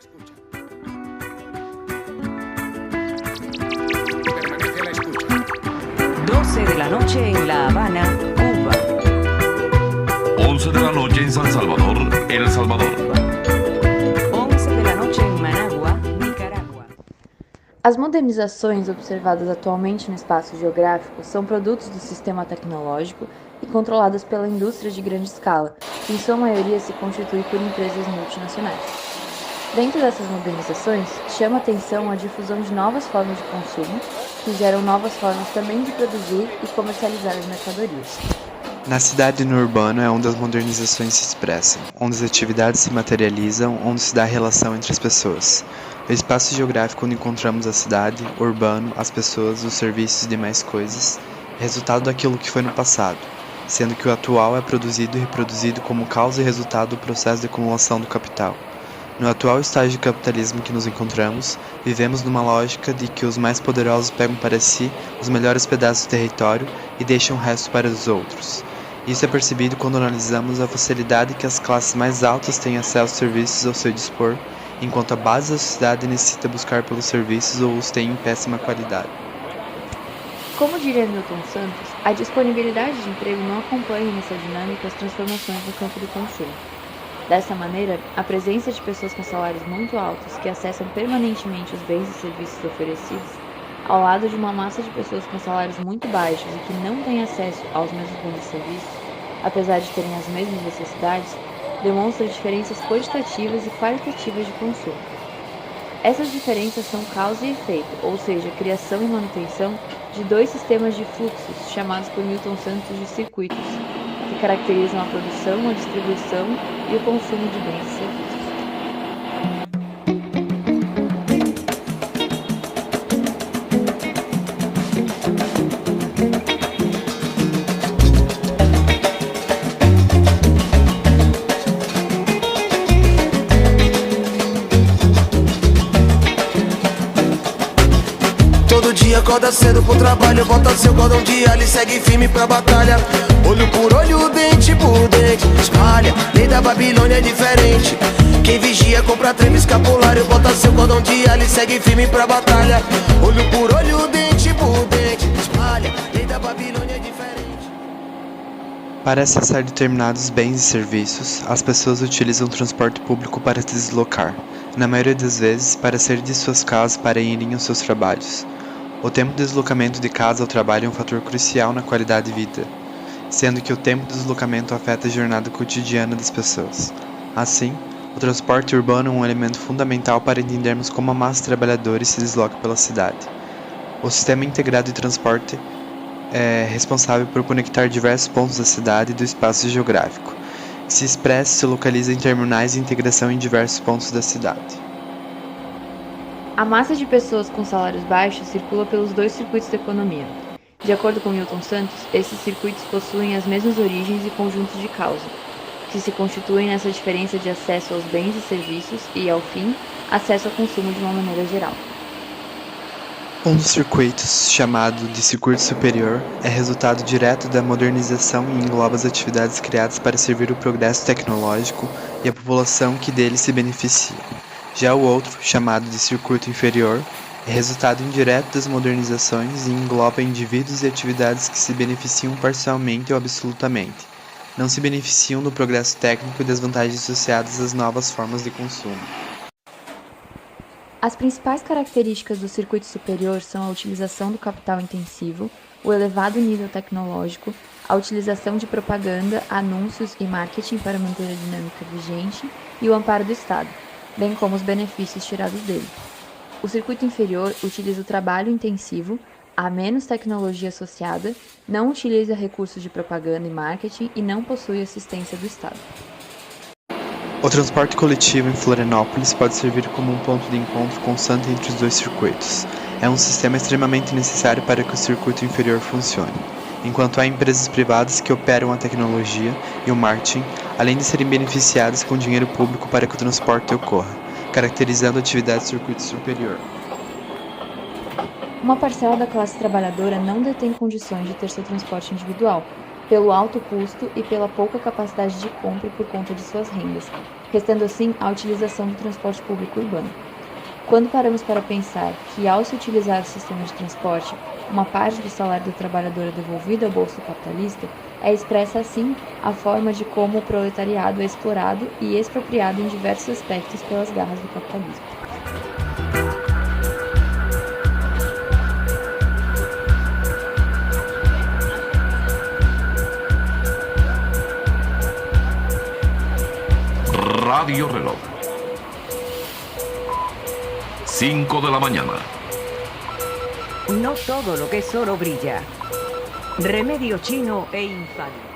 12 de la noche en La Habana, Cuba. 11 de la noche en San Salvador, El Salvador. 11 de la noche en Managua, Nicaragua. As modernizações observadas atualmente no espaço geográfico são produtos do sistema tecnológico e controladas pela indústria de grande escala, que em sua maioria se constitui por empresas multinacionais. Dentro dessas modernizações, chama atenção a difusão de novas formas de consumo, que geram novas formas também de produzir e comercializar as mercadorias. Na cidade e no urbano é onde as modernizações se expressam, onde as atividades se materializam, onde se dá a relação entre as pessoas. O espaço geográfico onde encontramos a cidade, o urbano, as pessoas, os serviços e demais coisas, é resultado daquilo que foi no passado, sendo que o atual é produzido e reproduzido como causa e resultado do processo de acumulação do capital. No atual estágio de capitalismo que nos encontramos, vivemos numa lógica de que os mais poderosos pegam para si os melhores pedaços do território e deixam o resto para os outros. Isso é percebido quando analisamos a facilidade que as classes mais altas têm acesso aos serviços ao seu dispor, enquanto a base da sociedade necessita buscar pelos serviços ou os tem em péssima qualidade. Como diria Milton Santos, a disponibilidade de emprego não acompanha nessa dinâmica as transformações no campo do consumo. Dessa maneira, a presença de pessoas com salários muito altos que acessam permanentemente os bens e serviços oferecidos, ao lado de uma massa de pessoas com salários muito baixos e que não têm acesso aos mesmos bens e serviços, apesar de terem as mesmas necessidades, demonstra diferenças quantitativas e qualitativas de consumo. Essas diferenças são causa e efeito, ou seja, criação e manutenção de dois sistemas de fluxos, chamados por Milton Santos de circuitos, que caracterizam a produção, a distribuição e o consumo de bens e serviços. Todo dia acorda cedo pro trabalho, bota seu cordão de alho e segue firme pra batalha. Olho por olho, dente por dente, espalha, lei da Babilônia é diferente. Quem vigia compra treme escapulário, bota seu cordão de alho e segue firme pra batalha. Olho por olho, dente por dente, espalha, lei da Babilônia é diferente. Para acessar determinados bens e serviços, as pessoas utilizam o transporte público para se deslocar, na maioria das vezes para sair de suas casas para irem aos seus trabalhos. O tempo de deslocamento de casa ao trabalho é um fator crucial na qualidade de vida, sendo que o tempo de deslocamento afeta a jornada cotidiana das pessoas. Assim, o transporte urbano é um elemento fundamental para entendermos como a massa de trabalhadores se desloca pela cidade. O sistema integrado de transporte é responsável por conectar diversos pontos da cidade e do espaço geográfico. Se expressa e se localiza em terminais de integração em diversos pontos da cidade. A massa de pessoas com salários baixos circula pelos dois circuitos da economia. De acordo com Milton Santos, esses circuitos possuem as mesmas origens e conjuntos de causa, que se constituem nessa diferença de acesso aos bens e serviços e, ao fim, acesso ao consumo de uma maneira geral. Um dos circuitos, chamado de circuito superior, é resultado direto da modernização e engloba as atividades criadas para servir o progresso tecnológico e a população que dele se beneficia. Já o outro, chamado de circuito inferior, é resultado indireto das modernizações e engloba indivíduos e atividades que se beneficiam parcialmente ou absolutamente, não se beneficiam do progresso técnico e das vantagens associadas às novas formas de consumo. As principais características do circuito superior são a utilização do capital intensivo, o elevado nível tecnológico, a utilização de propaganda, anúncios e marketing para manter a dinâmica vigente e o amparo do Estado, bem como os benefícios tirados dele. O circuito inferior utiliza o trabalho intensivo, há menos tecnologia associada, não utiliza recursos de propaganda e marketing e não possui assistência do Estado. O transporte coletivo em Florianópolis pode servir como um ponto de encontro constante entre os dois circuitos. É um sistema extremamente necessário para que o circuito inferior funcione, enquanto há empresas privadas que operam a tecnologia e o marketing, além de serem beneficiadas com dinheiro público para que o transporte ocorra, caracterizando a atividade do circuito superior. Uma parcela da classe trabalhadora não detém condições de ter seu transporte individual, pelo alto custo e pela pouca capacidade de compra por conta de suas rendas, restando assim a utilização do transporte público urbano. Quando paramos para pensar que, ao se utilizar o sistema de transporte, uma parte do salário do trabalhador é devolvida ao bolso capitalista, é expressa assim a forma de como o proletariado é explorado e expropriado em diversos aspectos pelas garras do capitalismo. Radio Reloj. 5 de la mañana. No todo lo que es oro brilla. Remedio chino e infalible.